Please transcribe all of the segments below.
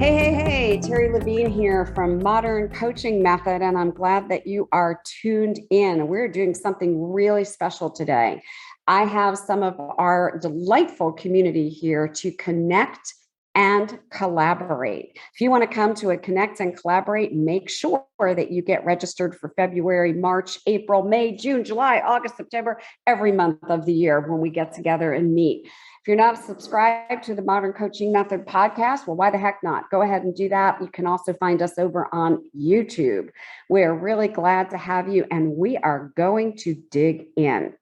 Hey, Terry Levine here from Modern Coaching Method, and I'm glad that you are tuned in. We're doing something really special today. I have some of our delightful community here to connect and collaborate. If you want to come to a connect and collaborate, make sure that you get registered for February, March, April, May, June, July, August, September, every month of the year when we get together and meet. If you're not subscribed to the Modern Coaching Method podcast, well, why the heck not? Go ahead and do that. You can also find us over on YouTube. We're really glad to have you, and we are going to dig in.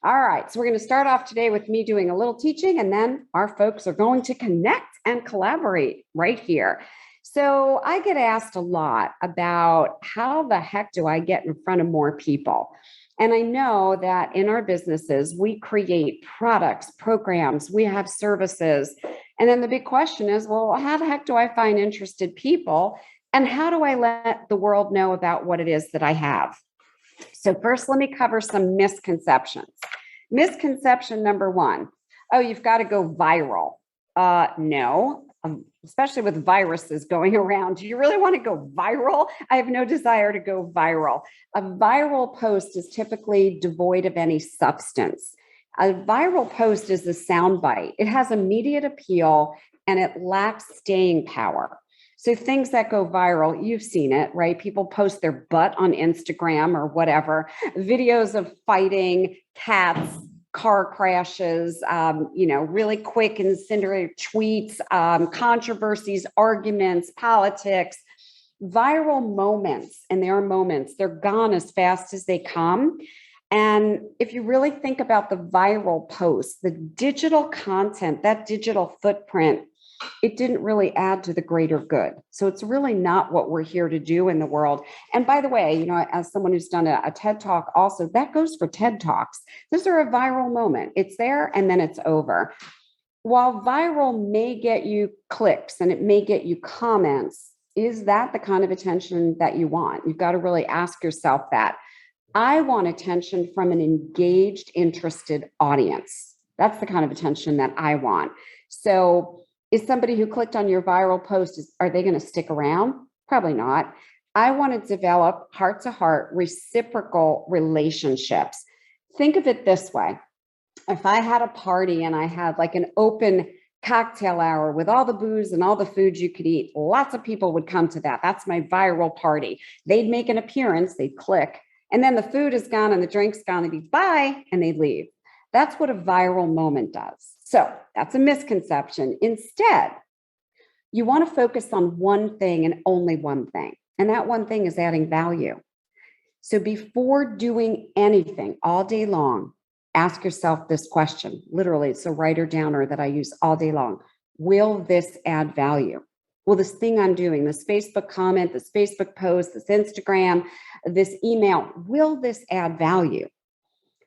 All right, so we're going to start off today with me doing a little teaching, and then our folks are going to connect and collaborate right here. So I get asked a lot about how the heck do I get in front of more people? And I know that in our businesses, we create products, programs, we have services. And then the big question is, well, how the heck do I find interested people? And how do I let the world know about what it is that I have? So first, let me cover some misconceptions. Misconception number one, oh, you've got to go viral. No, especially with viruses going around. Do you really want to go viral? I have no desire to go viral. A viral post is typically devoid of any substance. A viral post is a soundbite. It has immediate appeal and it lacks staying power. So things that go viral, you've seen it, right? People post their butt on Instagram or whatever, videos of fighting, cats, car crashes, really quick incendiary tweets, controversies, arguments, politics, viral moments. And there are moments, they're gone as fast as they come. And if you really think about the viral posts, the digital content, that digital footprint, it didn't really add to the greater good. So it's really not what we're here to do in the world. And by the way, as someone who's done a TED Talk also, that goes for TED Talks. Those are a viral moment. It's there and then it's over. While viral may get you clicks and it may get you comments, is that the kind of attention that you want? You've got to really ask yourself that. I want attention from an engaged, interested audience. That's the kind of attention that I want. So is somebody who clicked on your viral post, are they going to stick around? Probably not. I want to develop heart-to-heart reciprocal relationships. Think of it this way. If I had a party and I had like an open cocktail hour with all the booze and all the foods you could eat, lots of people would come to that. That's my viral party. They'd make an appearance, they'd click, and then the food is gone and the drink's gone, they'd be bye, and they'd leave. That's what a viral moment does. So that's a misconception. Instead, you want to focus on one thing and only one thing. And that one thing is adding value. So before doing anything all day long, ask yourself this question. Literally, it's a writer-downer that I use all day long. Will this add value? Will this thing I'm doing, this Facebook comment, this Facebook post, this Instagram, this email, will this add value?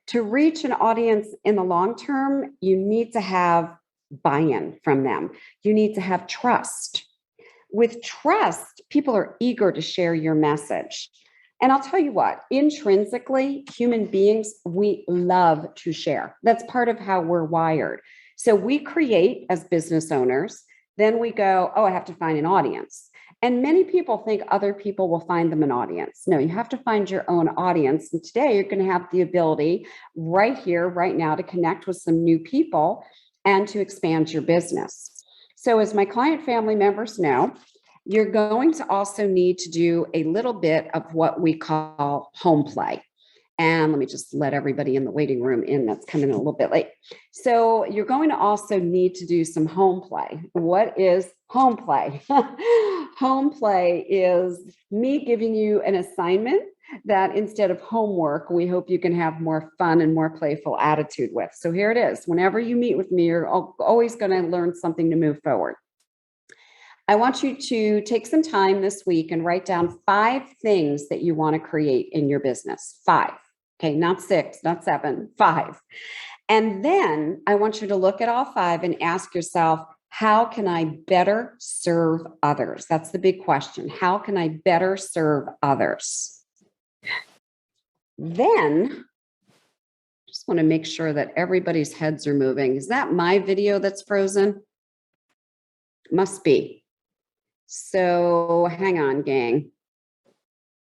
To reach an audience in the long term, you need to have buy-in from them. You need to have trust. With trust, people are eager to share your message. And I'll tell you what, intrinsically, human beings, we love to share. That's part of how we're wired. So we create as business owners, then we go, oh, I have to find an audience. And many people think other people will find them an audience. No, you have to find your own audience. And today you're going to have the ability right here, right now, to connect with some new people and to expand your business. So as my client family members know, you're going to also need to do a little bit of what we call home play. And let me just let everybody in the waiting room in that's coming in a little bit late. So you're going to also need to do some home play. What is home play? Home play is me giving you an assignment that instead of homework, we hope you can have more fun and more playful attitude with. So here it is. Whenever you meet with me, you're always going to learn something to move forward. I want you to take some time this week and write down 5 things that you want to create in your business. 5. Okay, not 6, not 7, 5. And then I want you to look at all 5 and ask yourself, how can I better serve others? That's the big question. How can I better serve others? Then, just want to make sure that everybody's heads are moving. Is that my video that's frozen? Must be. So hang on, gang.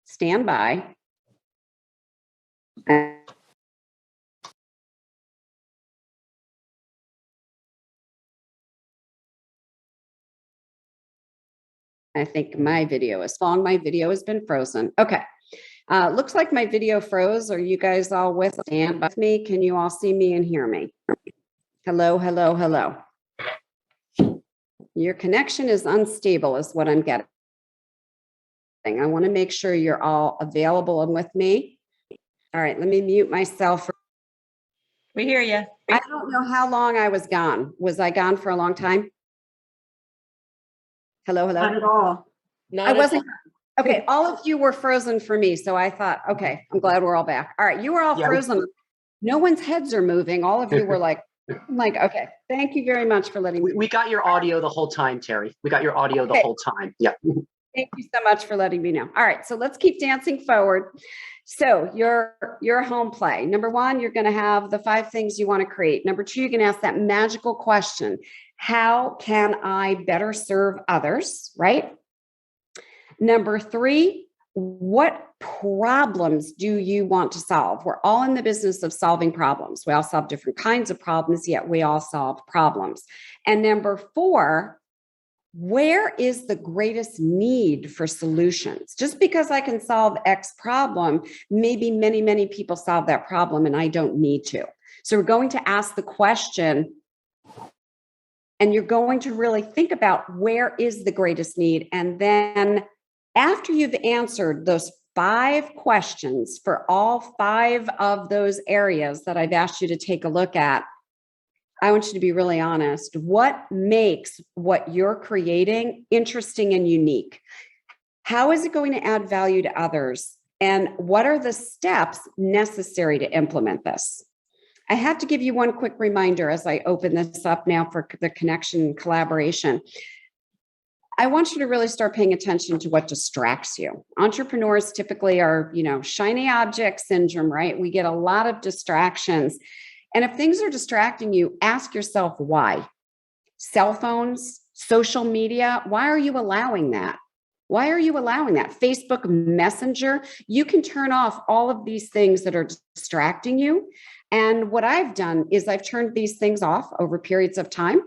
Stand by. I think my video is long. My video has been frozen. Okay. Looks like my video froze. Are you guys all stand by me? Can you all see me and hear me? Hello, hello, hello. Your connection is unstable is what I'm getting. I want to make sure you're all available and with me. All right, let me mute myself. We hear you. I don't know how long I was gone. Was I gone for a long time? Hello, hello. Not at all. I wasn't. Okay, all of you were frozen for me. So I thought, okay, I'm glad we're all back. All right, you were all frozen. No one's heads are moving. All of you were like, okay, thank you very much for letting me. We got your audio the whole time, Terry. We got your audio the whole time. Yeah. Thank you so much for letting me know. All right, so let's keep dancing forward. So your home play. Number one, you're going to have the 5 things you want to create. Number 2, you're going to ask that magical question. How can I better serve others, right? Number 3, what problems do you want to solve? We're all in the business of solving problems. We all solve different kinds of problems, yet we all solve problems. And number 4, where is the greatest need for solutions? Just because I can solve X problem, maybe many, many people solve that problem and I don't need to. So we're going to ask the question, and you're going to really think about where is the greatest need. And then after you've answered those 5 questions for all 5 of those areas that I've asked you to take a look at, I want you to be really honest. What makes what you're creating interesting and unique? How is it going to add value to others? And what are the steps necessary to implement this? I have to give you one quick reminder as I open this up now for the connection and collaboration. I want you to really start paying attention to what distracts you. Entrepreneurs typically are, shiny object syndrome, right? We get a lot of distractions. And if things are distracting you, ask yourself why. Cell phones, social media, why are you allowing that? Why are you allowing that? Facebook Messenger, you can turn off all of these things that are distracting you. And what I've done is I've turned these things off over periods of time,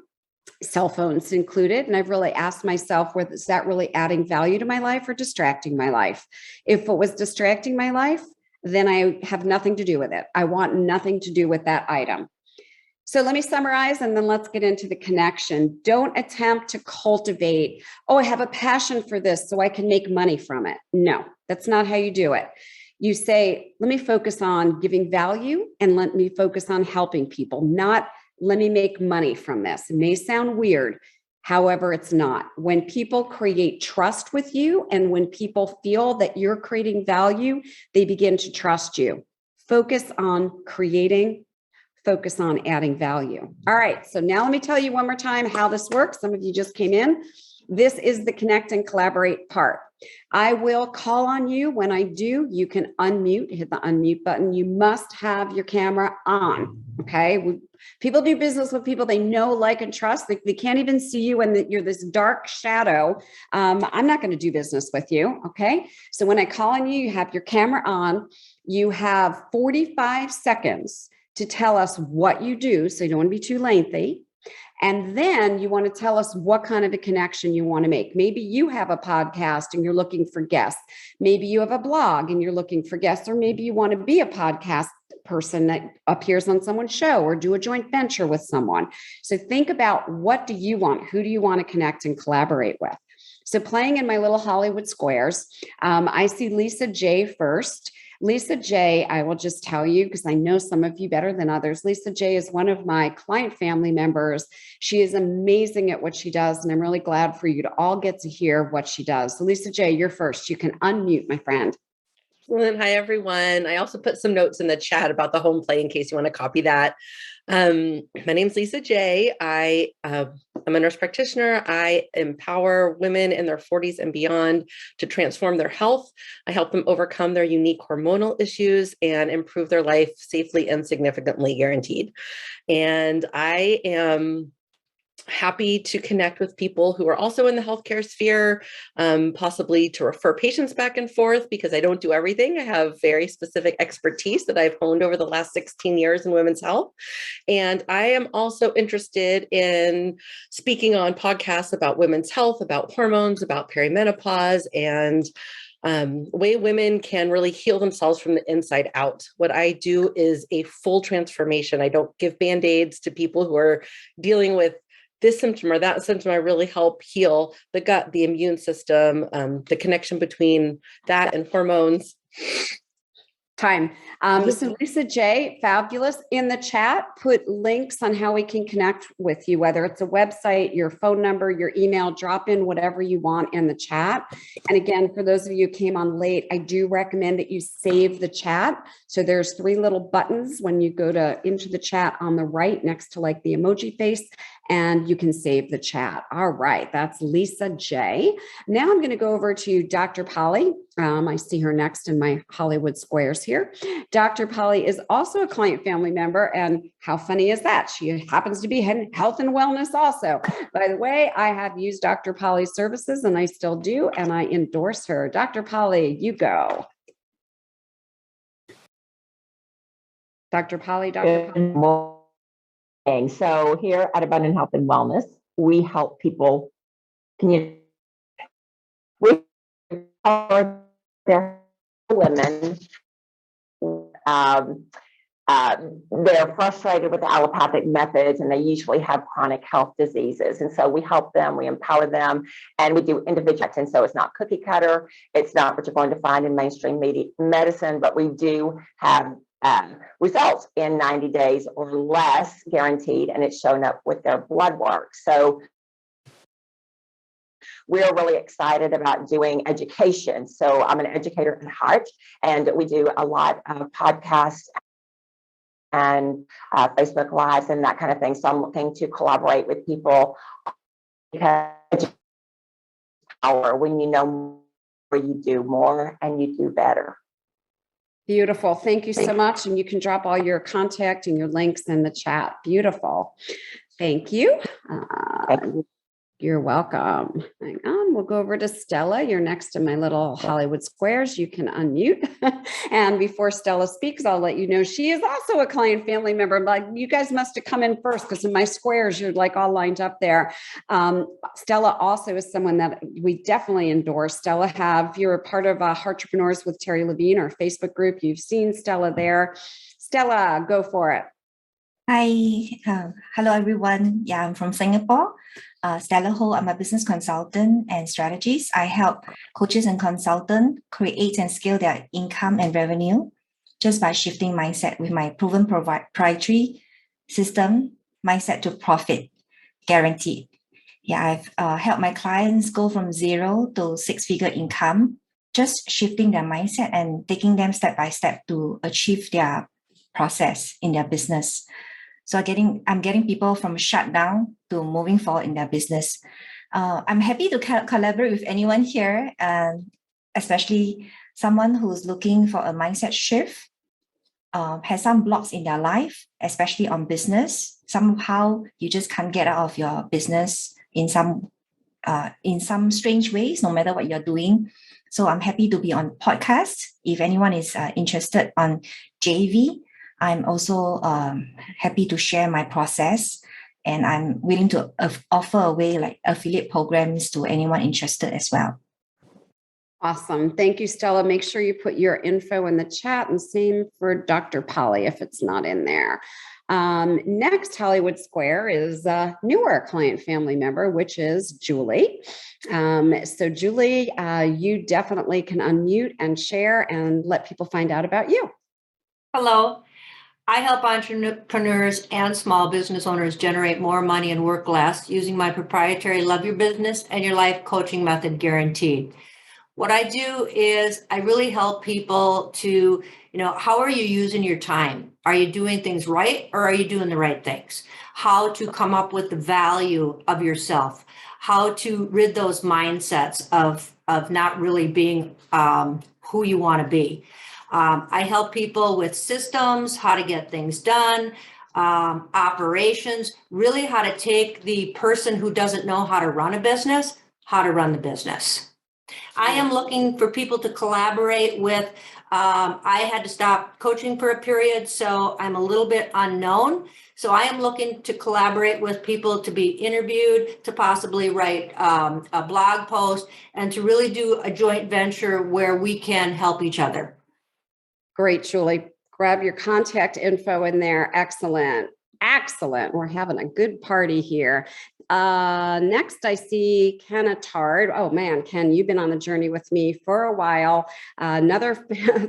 cell phones included. And I've really asked myself, is that really adding value to my life or distracting my life? If it was distracting my life, then I have nothing to do with it. I want nothing to do with that item. So let me summarize and then let's get into the connection. Don't attempt to cultivate, I have a passion for this so I can make money from it. No, that's not how you do it. You say, let me focus on giving value and let me focus on helping people, not let me make money from this. It may sound weird. However, it's not. When people create trust with you and when people feel that you're creating value, they begin to trust you. Focus on creating, focus on adding value. All right, so now let me tell you one more time how this works. Some of you just came in. This is the connect and collaborate part. I will call on you. When I do, you can unmute, hit the unmute button. You must have your camera on, okay? People do business with people they know, like, and trust. They can't even see you and you're this dark shadow. I'm not going to do business with you, okay? So when I call on you, you have your camera on. You have 45 seconds to tell us what you do, so you don't want to be too lengthy. And then you want to tell us what kind of a connection you want to make. Maybe you have a podcast and you're looking for guests. Maybe you have a blog and you're looking for guests, or maybe you want to be a podcast person that appears on someone's show or do a joint venture with someone. So think about, what do you want? Who do you want to connect and collaborate with? So playing in my little Hollywood squares, I see Lisa J first. Lisa J, I will just tell you, because I know some of you better than others, Lisa J is one of my client family members. She is amazing at what she does, and I'm really glad for you to all get to hear what she does. So Lisa J, you're first. You can unmute, my friend. Excellent. Hi, everyone. I also put some notes in the chat about the home play in case you want to copy that. My name's Lisa J. I'm a nurse practitioner. I empower women in their 40s and beyond to transform their health. I help them overcome their unique hormonal issues and improve their life safely and significantly, guaranteed. And I am happy to connect with people who are also in the healthcare sphere, possibly to refer patients back and forth, because I don't do everything. I have very specific expertise that I've honed over the last 16 years in women's health. And I am also interested in speaking on podcasts about women's health, about hormones, about perimenopause, and way women can really heal themselves from the inside out. What I do is a full transformation. I don't give Band-Aids to people who are dealing with this symptom or that symptom. I really help heal the gut, the immune system, the connection between that and hormones. Time. So Lisa J, fabulous. In the chat, put links on how we can connect with you, whether it's a website, your phone number, your email, drop in whatever you want in the chat. And again, for those of you who came on late, I do recommend that you save the chat. So there's 3 little buttons when you go into the chat on the right next to like the emoji face, and you can save the chat. All right, that's Lisa J. Now I'm going to go over to Dr. Polly. I see her next in my Hollywood squares here. Dr. Polly is also a client family member, and how funny is that? She happens to be in health and wellness also. By the way, I have used Dr. Polly's services, and I still do, and I endorse her. Dr. Polly, you go. Dr. Polly, Dr. Polly. So here at Abundant Health and Wellness, we help people. We empower their women. They're frustrated with the allopathic methods, and they usually have chronic health diseases. And so we help them, we empower them, and we do individual. And so it's not cookie cutter. It's not what you're going to find in mainstream medicine, but we do have results in 90 days or less guaranteed, and it's shown up with their blood work. So we're really excited about doing education. So I'm an educator at heart, and we do a lot of podcasts and Facebook Lives and that kind of thing. So I'm looking to collaborate with people, because when you know more, you do more and you do better. Beautiful. Thank you so much. And you can drop all your contact and your links in the chat. Beautiful. Thank you. Thank you. You're welcome. Hang on. We'll go over to Stella. You're next to my little Hollywood squares. You can unmute. And before Stella speaks, I'll let you know she is also a client family member. Like, you guys must have come in first, because in my squares, you're like all lined up there. Stella also is someone that we definitely endorse. Stella, if you're a part of Heartrepreneurs with Terry Levine, our Facebook group, you've seen Stella there. Stella, go for it. Hi, hello everyone. Yeah, I'm from Singapore. Stella Ho, I'm a business consultant and strategist. I help coaches and consultants create and scale their income and revenue just by shifting mindset with my proven proprietary system, mindset to profit, guaranteed. Yeah, I've helped my clients go from 0 to 6-figure income, just shifting their mindset and taking them step by step to achieve their process in their business. So I'm getting people from shutdown to moving forward in their business. I'm happy to collaborate with anyone here, especially someone who's looking for a mindset shift, has some blocks in their life, especially on business. Somehow you just can't get out of your business in some strange ways, no matter what you're doing. So I'm happy to be on podcast. If anyone is interested on JV, I'm also happy to share my process, and I'm willing to offer away like affiliate programs to anyone interested as well. Awesome. Thank you, Stella. Make sure you put your info in the chat, and same for Dr. Polly if it's not in there. Next Hollywood Square is a newer client family member, which is Julie. So Julie, you definitely can unmute and share and let people find out about you. Hello. I help entrepreneurs and small business owners generate more money and work less using my proprietary Love Your Business and Your Life coaching method, guaranteed. What I do is I really help people to, how are you using your time? Are you doing things right, or are you doing the right things? How to come up with the value of yourself, how to rid those mindsets of not really being who you want to be. I help people with systems, how to get things done, operations, really how to take the person who doesn't know how to run a business, how to run the business. I am looking for people to collaborate with. I had to stop coaching for a period, so I'm a little bit unknown. So I am looking to collaborate with people to be interviewed, to possibly write a blog post, and to really do a joint venture where we can help each other. Great, Julie. Grab your contact info in there. Excellent. Excellent. We're having a good party here. Next, I see Ken Attard. Oh man, Ken, you've been on the journey with me for a while. Another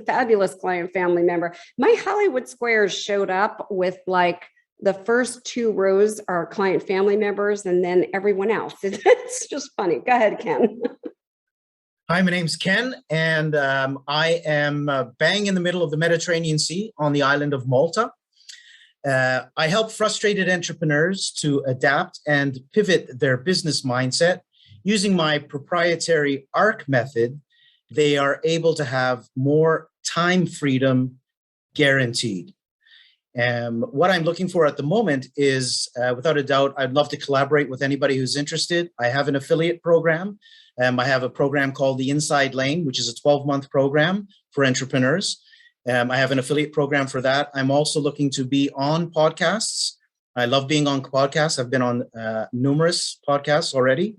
fabulous client family member. My Hollywood Squares showed up with like the first 2 rows are client family members and then everyone else. It's just funny. Go ahead, Ken. Hi, my name's Ken, and I am bang in the middle of the Mediterranean Sea on the island of Malta. I help frustrated entrepreneurs to adapt and pivot their business mindset. Using my proprietary ARC method, they are able to have more time freedom guaranteed. What I'm looking for at the moment is, without a doubt, I'd love to collaborate with anybody who's interested. I have an affiliate program. I have a program called the Inside Lane, which is a 12-month program for entrepreneurs. I have an affiliate program for that. I'm also looking to be on podcasts. I love being on podcasts. I've been on numerous podcasts already.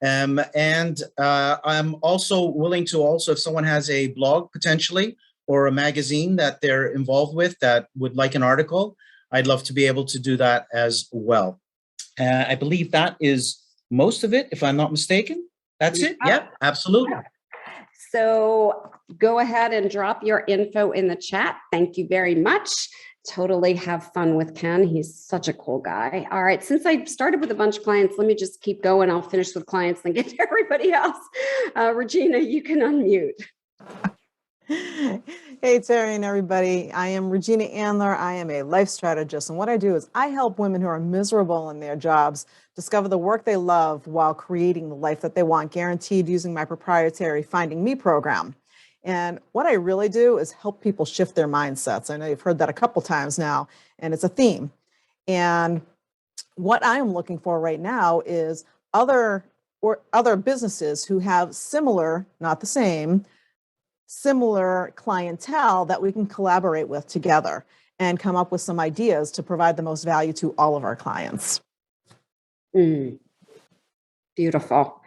And I'm also willing to if someone has a blog potentially or a magazine that they're involved with that would like an article, I'd love to be able to do that as well. I believe that is most of it, if I'm not mistaken. That's it. Yeah, absolutely. So go ahead and drop your info in the chat. Thank you very much. Totally have fun with Ken. He's such a cool guy. All right. Since I started with a bunch of clients, let me just keep going. I'll finish with clients and get to everybody else. Regina, you can unmute. Hey, Terry and everybody. I am Regina Andler. I am a life strategist. And what I do is I help women who are miserable in their jobs discover the work they love while creating the life that they want, guaranteed using my proprietary Finding Me program. And what I really do is help people shift their mindsets. I know you've heard that a couple times now, and it's a theme. And what I am looking for right now is other businesses who have similar, not the same, similar clientele that we can collaborate with together and come up with some ideas to provide the most value to all of our clients. Beautiful.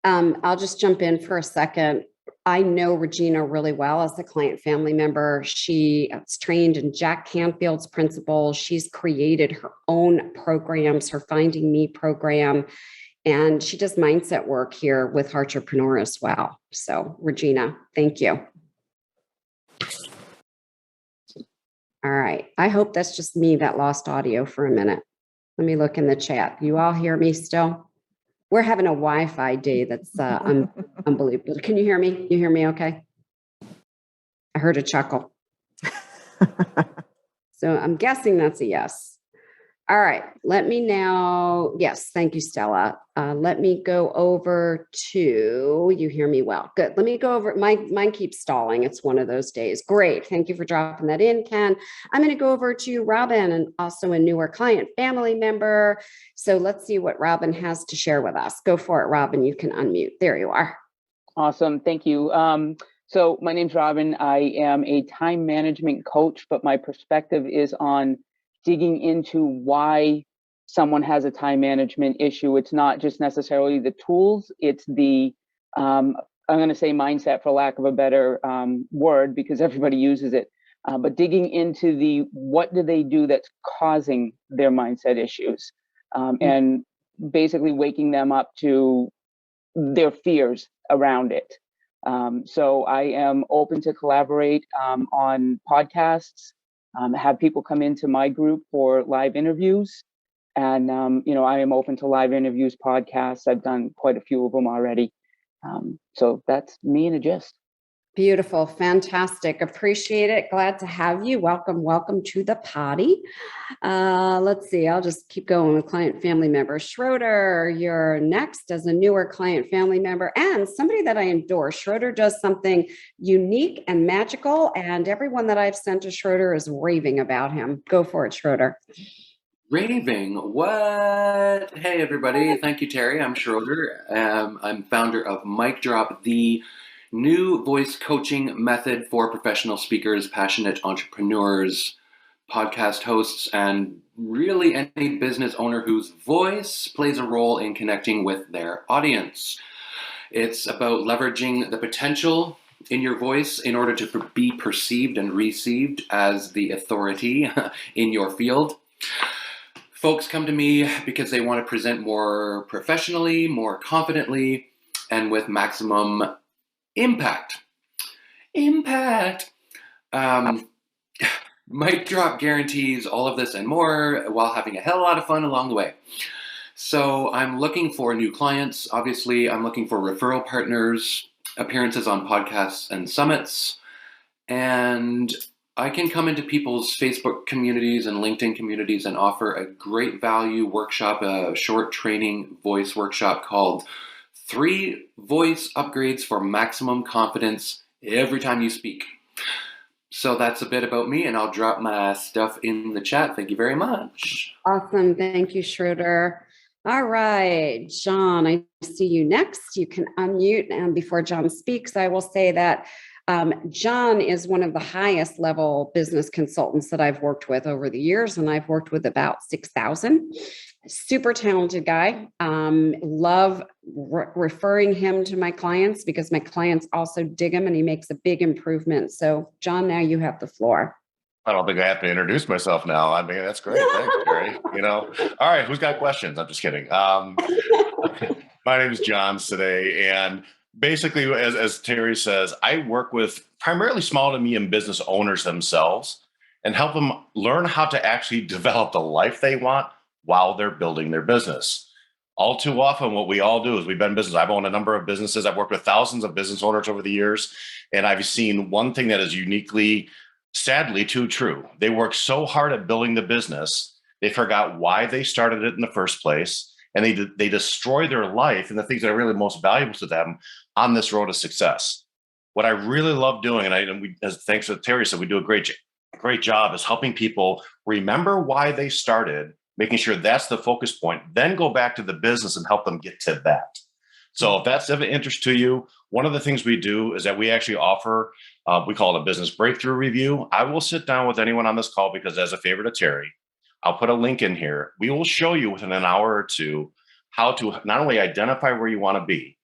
I'll just jump in for a second. I know Regina really well as a client family member. She is trained in Jack Canfield's principles. She's created her own programs, her Finding Me program, and she does mindset work here with Heartrepreneur as well. So Regina, thank you. All right. I hope that's just me that lost audio for a minute. Let me look in the chat. You all hear me still? We're having a Wi-Fi day that's unbelievable. Can you hear me? You hear me okay? I heard a chuckle. So I'm guessing that's a yes. All right. Let me now. Yes. Thank you, Stella. Let me go over to, you hear me well. Good. Let me go over, mine keeps stalling. It's one of those days. Great. Thank you for dropping that in, Ken. I'm going to go over to Robin, and also a newer client family member. So let's see what Robin has to share with us. Go for it, Robin. You can unmute. There you are. Awesome. Thank you. So my name's Robin. I am a time management coach, but my perspective is on digging into why someone has a time management issue. It's not just necessarily the tools, it's the, I'm going to say mindset for lack of a better word, because everybody uses it, but digging into the, what do they do that's causing their mindset issues, and basically waking them up to their fears around it. So I am open to collaborate on podcasts, have people come into my group for live interviews. And, I am open to live interviews, podcasts. I've done quite a few of them already. So that's me in a gist. Beautiful. Fantastic. Appreciate it. Glad to have you. Welcome. Welcome to the party. Let's see. I'll just keep going with client family member. Schroeder, you're next as a newer client family member and somebody that I endorse. Schroeder does something unique and magical, and everyone that I've sent to Schroeder is raving about him. Go for it, Schroeder. Raving, what? Hey, everybody. Thank you, Terry. I'm Schroeder. I'm founder of Mic Drop, the new voice coaching method for professional speakers, passionate entrepreneurs, podcast hosts, and really any business owner whose voice plays a role in connecting with their audience. It's about leveraging the potential in your voice in order to be perceived and received as the authority in your field. Folks come to me because they want to present more professionally, more confidently, and with maximum impact. Mic Drop guarantees all of this and more while having a hell of a lot of fun along the way. So I'm looking for new clients. Obviously, I'm looking for referral partners, appearances on podcasts and summits, and I can come into people's Facebook communities and LinkedIn communities and offer a great value workshop, a short training voice workshop called 3 Voice Upgrades for Maximum Confidence Every Time You Speak. So that's a bit about me, and I'll drop my stuff in the chat. Thank you very much. Awesome. Thank you, Schroeder. All right, John, I see you next. You can unmute. And before John speaks, I will say that John is one of the highest level business consultants that I've worked with over the years, and I've worked with about 6,000. Super talented guy. Love referring him to my clients because my clients also dig him, and he makes a big improvement. So, John, now you have the floor. I don't think I have to introduce myself now. I mean, that's great. Thanks, Terry. All right, who's got questions? I'm just kidding. My name is John today, and basically, as Terry says, I work with primarily small to medium business owners themselves and help them learn how to actually develop the life they want while they're building their business. All too often, what we all do is we've been in business. I've owned a number of businesses. I've worked with thousands of business owners over the years, and I've seen one thing that is uniquely, sadly, too true. They work so hard at building the business, they forgot why they started it in the first place, and they destroy their life and the things that are really most valuable to them on this road to success. What I really love doing, and we, as thanks to Terry said, we do a great job, is helping people remember why they started, making sure that's the focus point, then go back to the business and help them get to that. So if that's of interest to you, one of the things we do is that we actually offer, we call it a business breakthrough review. I will sit down with anyone on this call because as a favor to Terry, I'll put a link in here. We will show you within an hour or two how to not only identify where you want to be,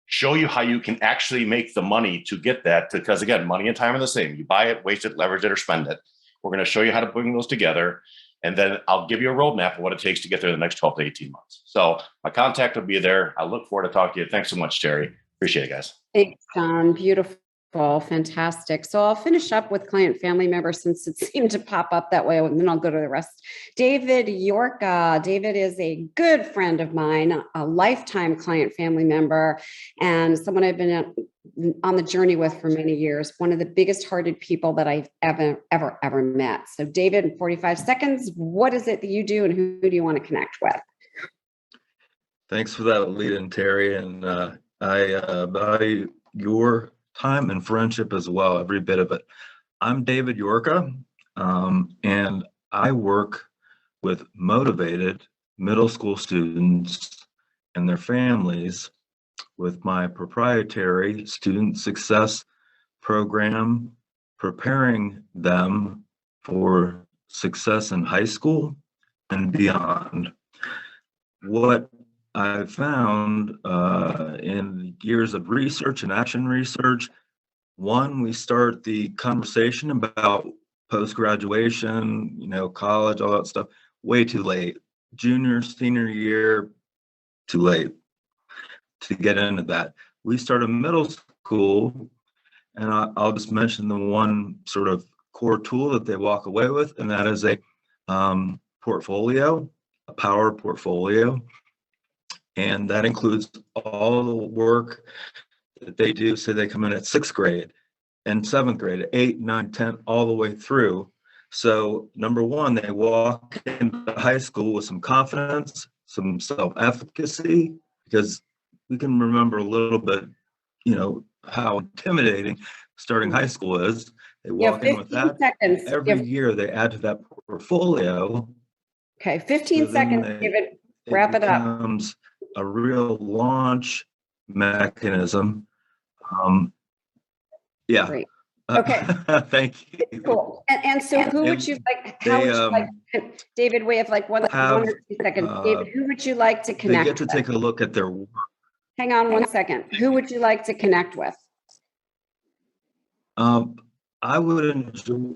show you how you can actually make the money to get that, because again, money and time are the same. You buy it, waste it, leverage it, or spend it. We're going to show you how to bring those together. And then I'll give you a roadmap of what it takes to get there in the next 12 to 18 months. So my contact will be there. I look forward to talking to you. Thanks so much, Terry. Appreciate it, guys. Thanks, John. Beautiful. Fantastic. So I'll finish up with client family members since it seemed to pop up that way, and then I'll go to the rest. David Yorka. David is a good friend of mine, a lifetime client family member, and someone I've been on the journey with for many years. One of the biggest hearted people that I've ever met. So David, in 45 seconds, what is it that you do and who do you want to connect with? Thanks for that lead in, Terry. And I value your time and friendship as well, every bit of it. I'm David Yorka, and I work with motivated middle school students and their families with my proprietary student success program, preparing them for success in high school and beyond. What I found in years of research and action research, one, we start the conversation about post-graduation, college, all that stuff, way too late. Junior, senior year, too late to get into that. We start a middle school, and I'll just mention the one sort of core tool that they walk away with, and that is a portfolio, a power portfolio. And that includes all the work that they do. Say they come in at 6th grade in 7th grade, 8, 9, 10, all the way through. So number one, they walk into high school with some confidence, some self-efficacy, because we can remember a little bit, how intimidating starting high school is. They You have walk in with 15 that. seconds. Every year they add to that portfolio. Okay, 15 So seconds, then David. Wrap it up. becomes a real launch mechanism. Yeah. Great. Okay. Thank you. Cool. And so who would you like, how would you like, David, we have like one or 2 seconds. David, who would you like to They connect get to with? take a look at their work. Hang on 1 second. Who would you like to connect with? I would enjoy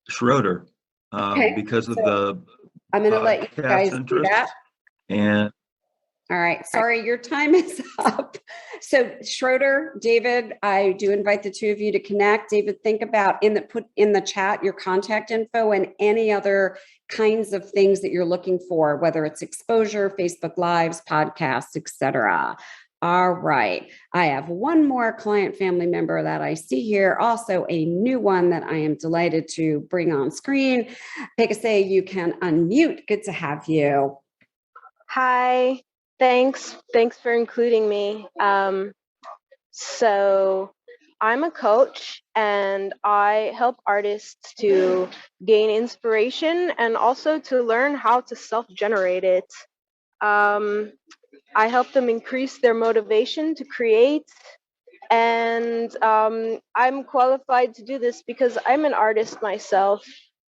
Schroeder, Okay, because of so the I'm going to let you podcast guys do interest. that. And All right. Sorry, your time is up. So Schroeder, David, I do invite the two of you to connect. David, think about put in the chat your contact info and any other kinds of things that you're looking for, whether it's exposure, Facebook Lives, podcasts, etc. All right. I have one more client family member that I see here. Also a new one that I am delighted to bring on screen. Pegase, you can unmute. Good to have you. Hi. Thanks for including me. So I'm a coach and I help artists to gain inspiration and also to learn how to self-generate it. I help them increase their motivation to create. And I'm qualified to do this because I'm an artist myself.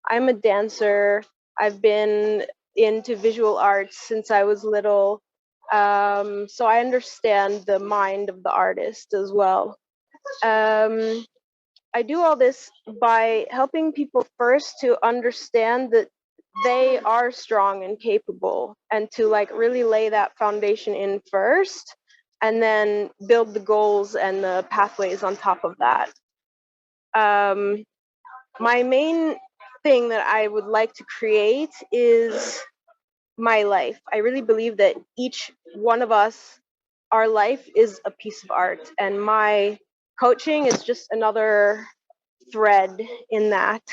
I'm a dancer. I've been into visual arts since I was little. So I understand the mind of the artist as well. I do all this by helping people first to understand that they are strong and capable, and to like really lay that foundation in first, and then build the goals and the pathways on top of that. My main thing that I would like to create is my life. I really believe that each one of us, our life is a piece of art, and my coaching is just another thread in that.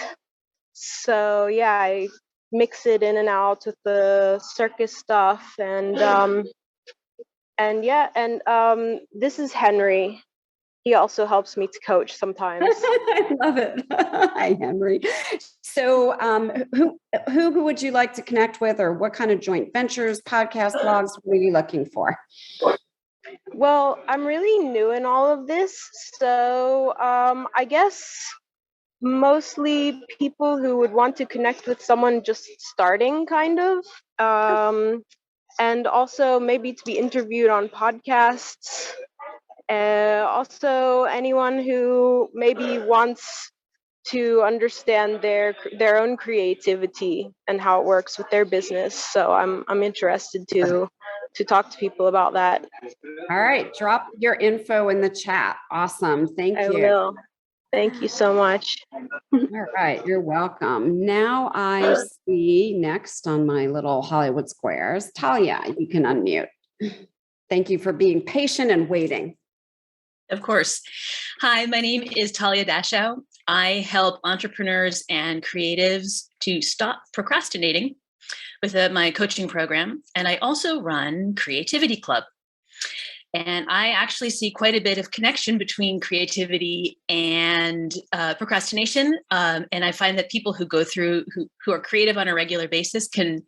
So yeah, I mix it in and out with the circus stuff, and this is Henry. He also helps me to coach sometimes. I love it. Hi, Henry. So who would you like to connect with, or what kind of joint ventures, podcasts, blogs were you looking for? Well, I'm really new in all of this. So I guess mostly people who would want to connect with someone just starting, kind of. And also maybe to be interviewed on podcasts. Also anyone who maybe wants to understand their own creativity and how it works with their business. So I'm interested to talk to people about that. All right, drop your info in the chat. Awesome. Thank you. I will. Thank you so much. All right, you're welcome. Now I see next on my little Hollywood squares, Talia, you can unmute. Thank you for being patient and waiting. Of course. Hi, my name is Talia Dashow. I help entrepreneurs and creatives to stop procrastinating with my coaching program. And I also run Creativity Club. And I actually see quite a bit of connection between creativity and procrastination. And I find that people who go through, who are creative on a regular basis, can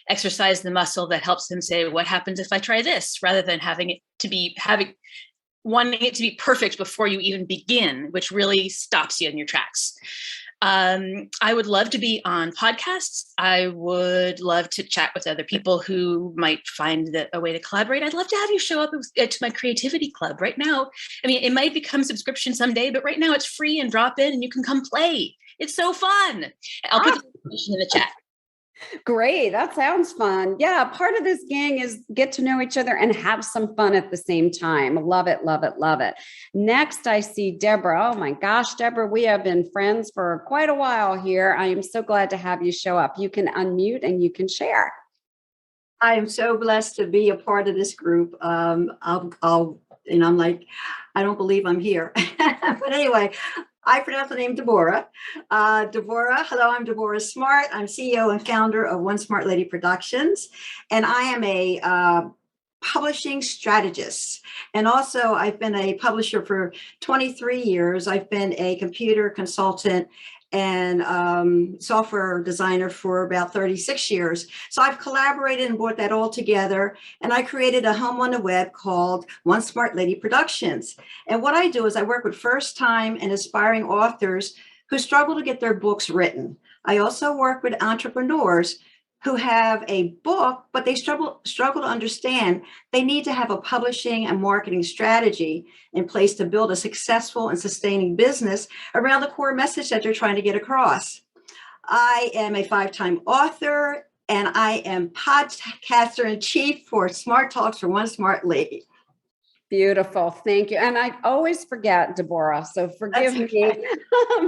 exercise the muscle that helps them say, what happens if I try this? Rather than wanting it to be perfect before you even begin, which really stops you in your tracks. I would love to be on podcasts. I would love to chat with other people who might find a way to collaborate. I'd love to have you show up to my creativity club right now. I mean, it might become subscription someday, but right now it's free and drop in and you can come play. It's so fun. I'll put the information in the chat. Great. That sounds fun. Yeah. Part of this gang is get to know each other and have some fun at the same time. Love it. Love it. Love it. Next, I see Deborah. Oh my gosh, Deborah, we have been friends for quite a while here. I am so glad to have you show up. You can unmute and you can share. I am so blessed to be a part of this group. And I'm like, I don't believe I'm here. But anyway, I pronounce the name Deborah. Deborah, hello, I'm Deborah Smart. I'm CEO and founder of One Smart Lady Productions. And I am a publishing strategist. And also I've been a publisher for 23 years. I've been a computer consultant and software designer for about 36 years. So I've collaborated and brought that all together. And I created a home on the web called One Smart Lady Productions. And what I do is I work with first-time and aspiring authors who struggle to get their books written. I also work with entrepreneurs who have a book, but they struggle to understand they need to have a publishing and marketing strategy in place to build a successful and sustaining business around the core message that they're trying to get across. I am a 5-time author, and I am podcaster in chief for Smart Talks for One Smart Lady. Beautiful. Thank you. And I always forget, Deborah, so forgive me.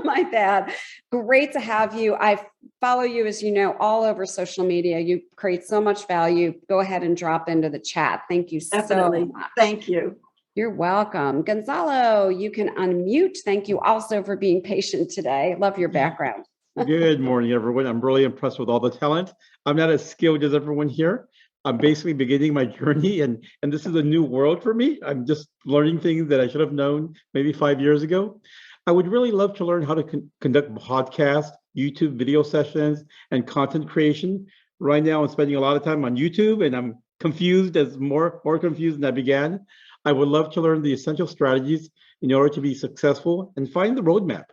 My bad. Great to have you. I follow you, as you know, all over social media. You create so much value. Go ahead and drop into the chat. Thank you Definitely. so much. Thank you. You're welcome. Gonzalo, you can unmute. Thank you also for being patient today. Love your background. Good morning, everyone. I'm really impressed with all the talent. I'm not as skilled as everyone here. I'm basically beginning my journey, and this is a new world for me. I'm just learning things that I should have known maybe 5 years ago. I would really love to learn how to conduct podcasts, YouTube video sessions, and content creation. Right now, I'm spending a lot of time on YouTube, and I'm confused, more confused than I began. I would love to learn the essential strategies in order to be successful and find the roadmap.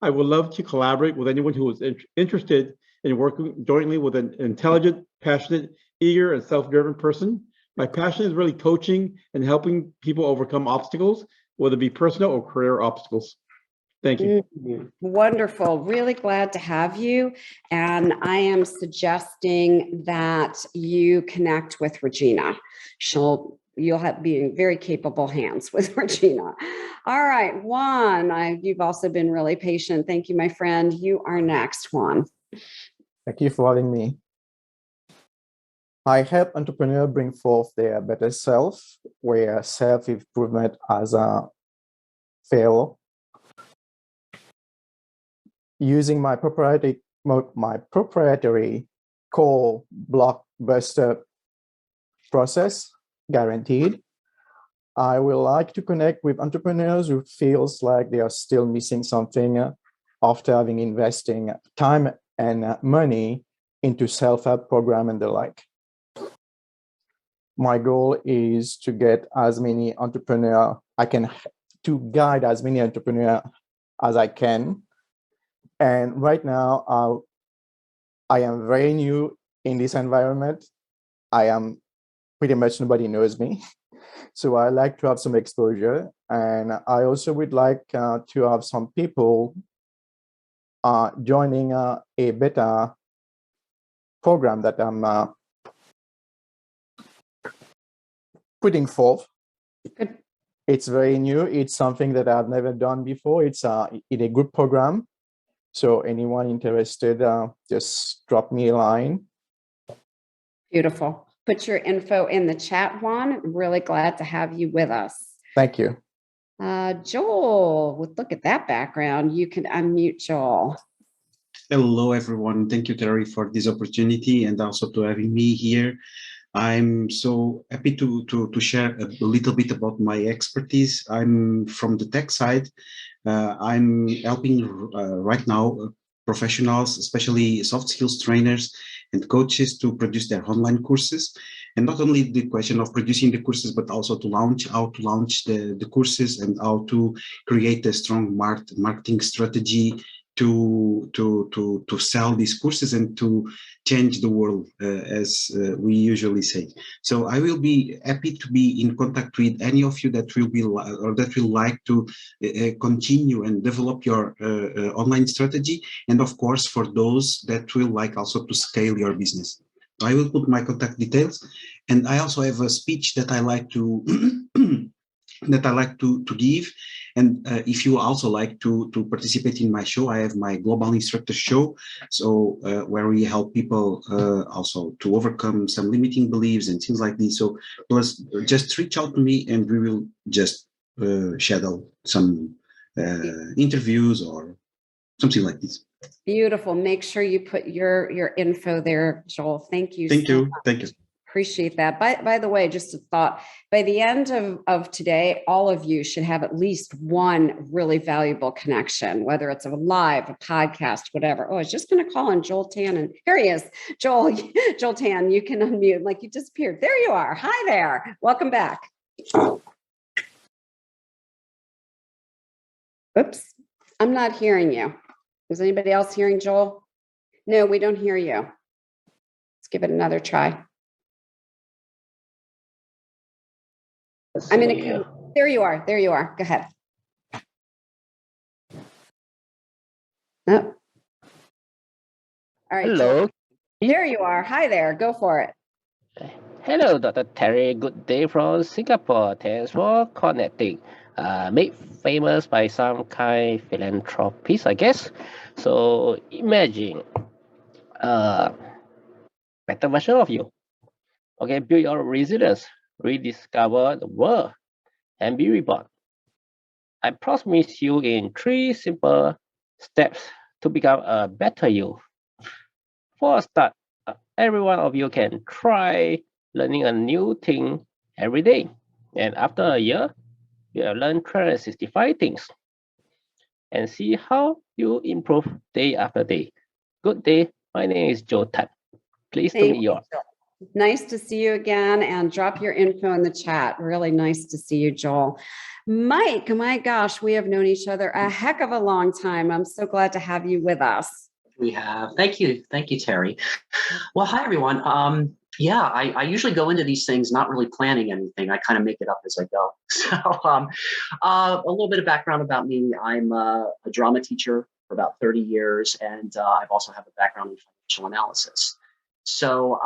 I would love to collaborate with anyone who is interested in working jointly with an intelligent, passionate, eager, and self-driven person. My passion is really coaching and helping people overcome obstacles, whether it be personal or career obstacles. Thank you. Wonderful. Really glad to have you. And I am suggesting that you connect with Regina. You'll be in very capable hands with Regina. All right, Juan, you've also been really patient. Thank you, my friend. You are next, Juan. Thank you for having me. I help entrepreneurs bring forth their better self, where self-improvement has a fail. Using my proprietary core blockbuster process, guaranteed, I would like to connect with entrepreneurs who feels like they are still missing something after having investing time and money into self-help program and the like. My goal is to get as many entrepreneurs to guide as many entrepreneurs as I can. And right now, I am very new in this environment. Pretty much nobody knows me. So I like to have some exposure. And I also would like to have some people joining a beta program that I'm putting forth. Good. It's very new. It's something that I've never done before. It's in a group program. So anyone interested, just drop me a line. Beautiful. Put your info in the chat, Juan. I'm really glad to have you with us. Thank you. Joel, look at that background. You can unmute Joel. Hello, everyone. Thank you, Terry, for this opportunity and also to having me here. I'm so happy to share a little bit about my expertise. I'm from the tech side. I'm helping right now professionals, especially soft skills trainers and coaches, to produce their online courses. And not only the question of producing the courses, but also how to launch the courses and how to create a strong marketing strategy to sell these courses and to change the world, as we usually say. So I will be happy to be in contact with any of you that will be or that will like to continue and develop your online strategy, and of course for those that will like also to scale your business. I will put my contact details, and I also have a speech that I like to that I like to give. And if you also like to participate in my show, I have my Global Instructor Show, so where we help people also to overcome some limiting beliefs and things like this. So just reach out to me and we will just schedule some interviews or something like this. Beautiful. Make sure you put your info there, Joel. Thank you. Thank you. Thank you. Appreciate that. By the way, just a thought, by the end of today, all of you should have at least one really valuable connection, whether it's a live, a podcast, whatever. Oh, I was just going to call on Joel Tan, and here he is. Joel Tan, you can unmute, like you disappeared. There you are. Hi there. Welcome back. Oops, I'm not hearing you. Is anybody else hearing Joel? No, we don't hear you. Let's give it another try. There you are. There you are. Go ahead. Oh. All right. Hello. Joel. There you are. Hi there. Go for it. Hello, Dr. Terry. Good day from Singapore. Thanks for connecting. Made famous by some kind philanthropist, I guess. So imagine better version of you. Okay, build your resilience, rediscover the world, and be reborn. I promise you in 3 simple steps to become a better you. For a start, every one of you can try learning a new thing every day. And after a year, you have learned 365 things. And see how you improve day after day. Good day. My name is Joe Tan. Pleased to meet you all. Nice to see you again, and drop your info in the chat. Really nice to see you, Joel. Mike, my gosh, we have known each other a heck of a long time. I'm so glad to have you with us. We have. Thank you. Thank you, Terry. Well, hi, everyone. Yeah, I usually go into these things not really planning anything. I kind of make it up as I go. So a little bit of background about me. I'm a drama teacher for about 30 years, and I've also have a background in financial analysis. So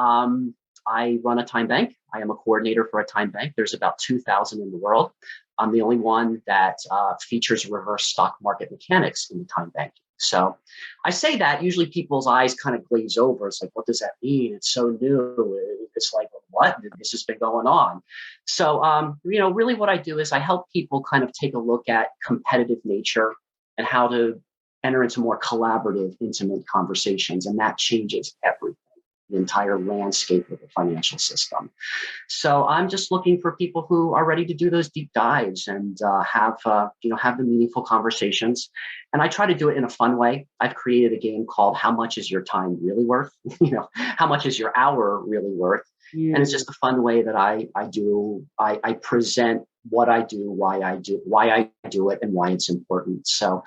I run a time bank. I am a coordinator for a time bank. There's about 2,000 in the world. I'm the only one that features reverse stock market mechanics in the time bank. So I say that usually people's eyes kind of glaze over. It's like, what does that mean? It's so new. It's like, what? This has been going on. So, really what I do is I help people kind of take a look at competitive nature and how to enter into more collaborative, intimate conversations. And that changes everything, the entire landscape of the financial system. So I'm just looking for people who are ready to do those deep dives and have the meaningful conversations. And I try to do it in a fun way. I've created a game called How Much Is Your Time Really Worth? How much is your hour really worth? And it's just a fun way that I present what I do, why I do it, and why it's important. So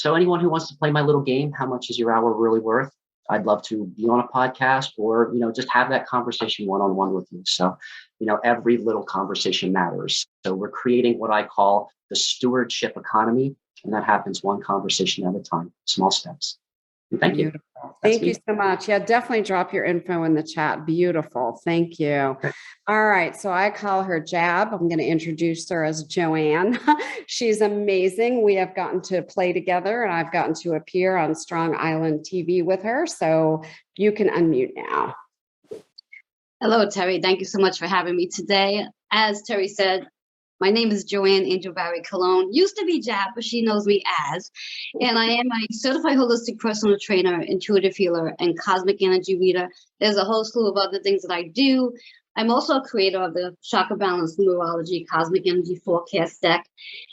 anyone who wants to play my little game, How Much Is Your Hour Really Worth? I'd love to be on a podcast or, just have that conversation one-on-one with you. So, every little conversation matters. So we're creating what I call the stewardship economy. And that happens one conversation at a time, small steps. And thank you. Thank you so much. Yeah, definitely drop your info in the chat. Beautiful. Thank you. All right. So I call her Jab. I'm going to introduce her as Joanne. She's amazing. We have gotten to play together, and I've gotten to appear on Strong Island TV with her. So you can unmute now. Hello, Terry. Thank you so much for having me today. As Terry said, my name is Joanne Angel Barry Cologne. Used to be Jab, but she knows me as. And I am a certified holistic personal trainer, intuitive healer, and cosmic energy reader. There's a whole slew of other things that I do. I'm also a creator of the Chakra Balance Numerology Cosmic Energy Forecast deck.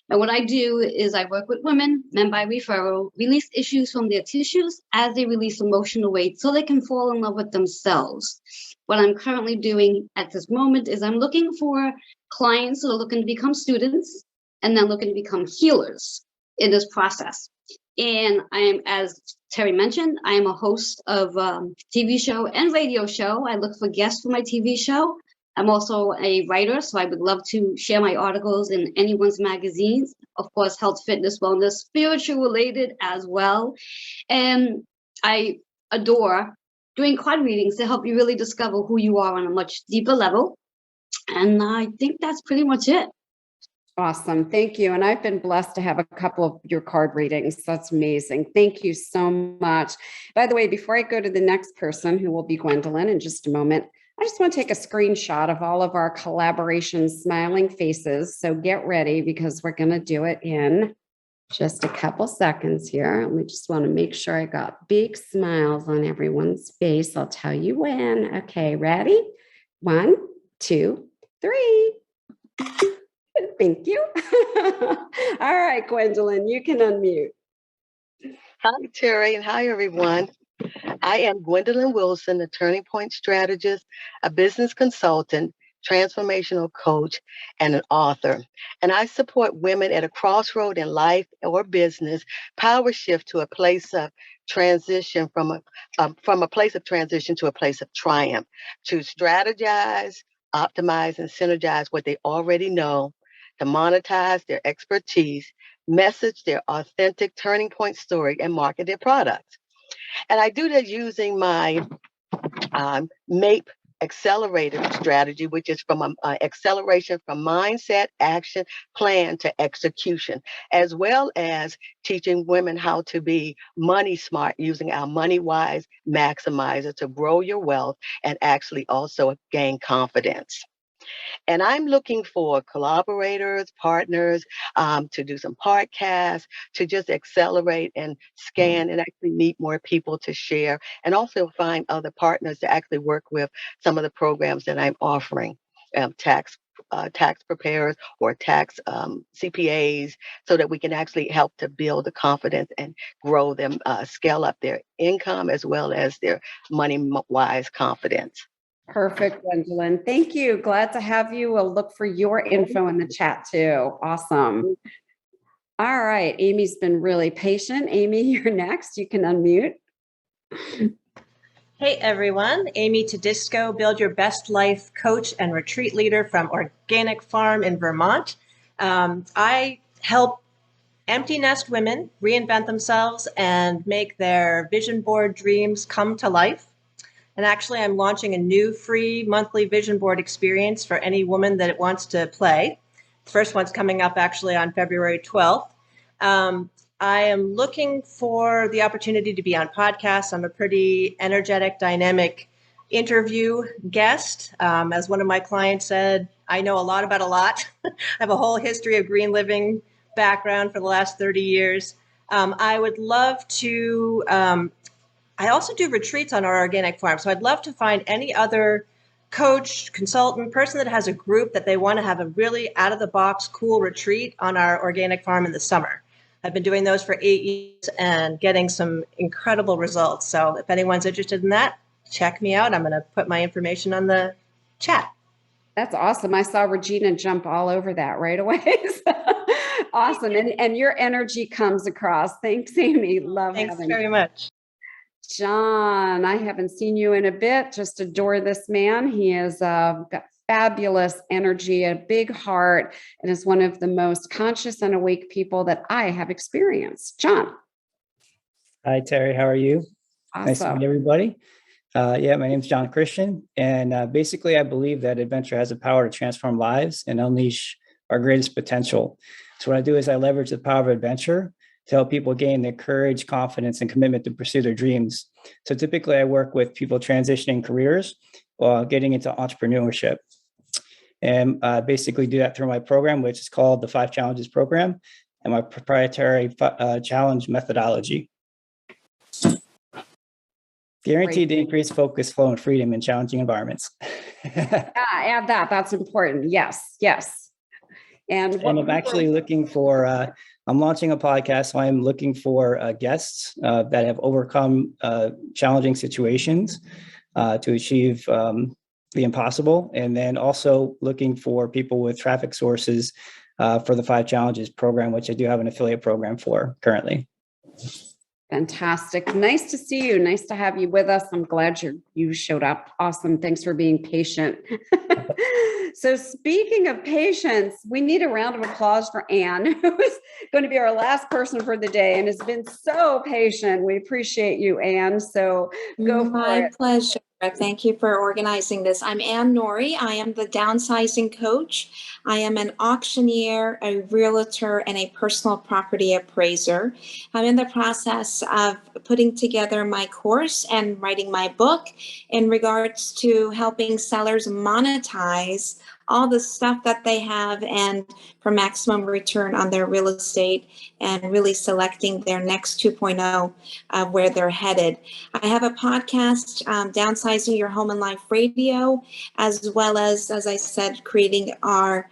And what I do is I work with women, men by referral, release issues from their tissues as they release emotional weight so they can fall in love with themselves. What I'm currently doing at this moment is I'm looking for clients who are looking to become students and then looking to become healers in this process. And I am, as Terry mentioned, I am a host of a TV show and radio show. I look for guests for my TV show. I'm also a writer, so I would love to share my articles in anyone's magazines. Of course, health, fitness, wellness, spiritual related as well. And I adore doing card readings to help you really discover who you are on a much deeper level. And I think that's pretty much it. Awesome. Thank you. And I've been blessed to have a couple of your card readings. That's amazing. Thank you so much. By the way, before I go to the next person, who will be Gwendolyn in just a moment, I just want to take a screenshot of all of our collaboration smiling faces. So get ready, because we're going to do it in just a couple seconds here. We just want to make sure I got big smiles on everyone's face. I'll tell you when. Okay, ready? 1, 2, 3. Thank you. All right, Gwendolyn, you can unmute. Hi, Terry, and hi, everyone. I am Gwendolyn Wilson, a Turning Point strategist, a business consultant, transformational coach, and an author. And I support women at a crossroad in life or business, power shift to a place of transition from a place of transition to a place of triumph, to strategize, optimize, and synergize what they already know, to monetize their expertise, message their authentic turning point story, and market their products. And I do that using my MAPE accelerator strategy, which is from acceleration from mindset, action, plan to execution, as well as teaching women how to be money smart using our Money Wise Maximizer to grow your wealth and actually also gain confidence. And I'm looking for collaborators, partners, to do some podcasts, to just accelerate and scan and actually meet more people to share, and also find other partners to actually work with some of the programs that I'm offering, tax preparers or tax CPAs, so that we can actually help to build the confidence and grow them, scale up their income as well as their money-wise confidence. Perfect, Gwendolyn. Thank you. Glad to have you. We'll look for your info in the chat too. Awesome. All right. Amy's been really patient. Amy, you're next. You can unmute. Hey everyone, Amy Tedisco, Build Your Best Life coach and retreat leader from Organic Farm in Vermont. I help empty nest women reinvent themselves and make their vision board dreams come to life. And actually, I'm launching a new free monthly vision board experience for any woman that wants to play. The first one's coming up actually on February 12th. I am looking for the opportunity to be on podcasts. I'm a pretty energetic, dynamic interview guest. As one of my clients said, I know a lot about a lot. I have a whole history of green living background for the last 30 years. I would love to, I also do retreats on our organic farm. So I'd love to find any other coach, consultant, person that has a group that they want to have a really out of the box, cool retreat on our organic farm in the summer. I've been doing those for 8 years and getting some incredible results. So if anyone's interested in that, check me out. I'm going to put my information on the chat. That's awesome. I saw Regina jump all over that right away. Awesome. And your energy comes across. Thanks, Amy. Thanks very much. John, I haven't seen you in a bit. Just adore this man. He has got fabulous energy, a big heart, and is one of the most conscious and awake people that I have experienced. John. Hi, Terry. How are you? Awesome. Nice to meet everybody. Yeah, my name's John Christian. And basically, I believe that adventure has the power to transform lives and unleash our greatest potential. So what I do is I leverage the power of adventure to help people gain the courage, confidence, and commitment to pursue their dreams. So typically, I work with people transitioning careers while getting into entrepreneurship. And basically do that through my program, which is called the 5 Challenges Program, and my proprietary challenge methodology. Guaranteed to increase focus, flow, and freedom in challenging environments. Add that. That's important. Yes, yes. And I'm actually looking for, I'm launching a podcast, so I'm looking for guests that have overcome challenging situations to achieve the impossible, and then also looking for people with traffic sources for the 5 Challenges program, which I do have an affiliate program for currently. Fantastic. Nice to see you. Nice to have you with us. I'm glad you showed up. Awesome. Thanks for being patient. So speaking of patience, we need a round of applause for Anne, who is going to be our last person for the day and has been so patient. We appreciate you, Anne. So go for it. My pleasure. Thank you for organizing this. I'm Ann Norrie. I am the downsizing coach. I am an auctioneer, a realtor, and a personal property appraiser. I'm in the process of putting together my course and writing my book in regards to helping sellers monetize all the stuff that they have and for maximum return on their real estate and really selecting their next 2.0 where they're headed. I have a podcast, Downsizing Your Home and Life Radio, as well as I said, creating our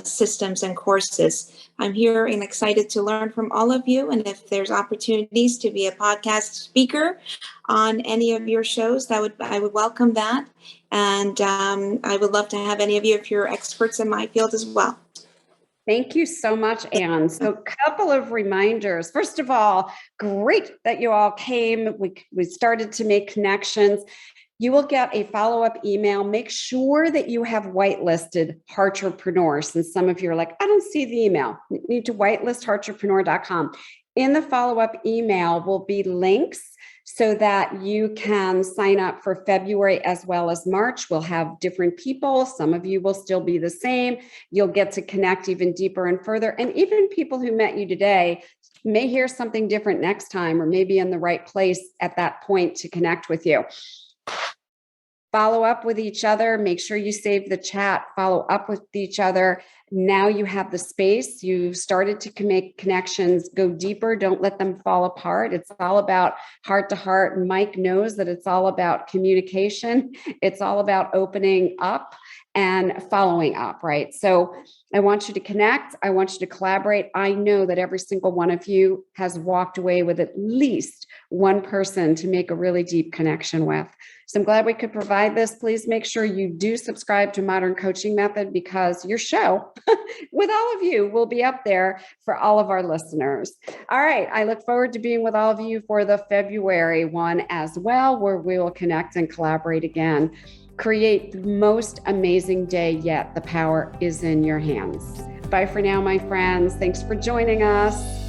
systems and courses. I'm here and excited to learn from all of you. And if there's opportunities to be a podcast speaker on any of your shows, I would welcome that. And I would love to have any of you if you're experts in my field as well. Thank you so much, Anne. So a couple of reminders. First of all, great that you all came. We started to make connections. You will get a follow-up email. Make sure that you have whitelisted Heartrepreneur. Since some of you are like, I don't see the email. You need to whitelist heartrepreneur.com. In the follow-up email will be links so that you can sign up for February as well as March. We'll have different people. Some of you will still be the same. You'll get to connect even deeper and further. And even people who met you today may hear something different next time, or maybe in the right place at that point to connect with you. Follow up with each other. Make sure you save the chat. Follow up with each other. Now you have the space. You've started to make connections. Go deeper. Don't let them fall apart. It's all about heart to heart. Mike knows that it's all about communication. It's all about opening up and following up, right? So I want you to connect. I want you to collaborate. I know that every single one of you has walked away with at least one person to make a really deep connection with. So I'm glad we could provide this. Please make sure you do subscribe to Modern Coaching Method, because your show with all of you will be up there for all of our listeners. All right. I look forward to being with all of you for the February one as well, where we will connect and collaborate again. Create the most amazing day yet. The power is in your hands. Bye for now, my friends. Thanks for joining us.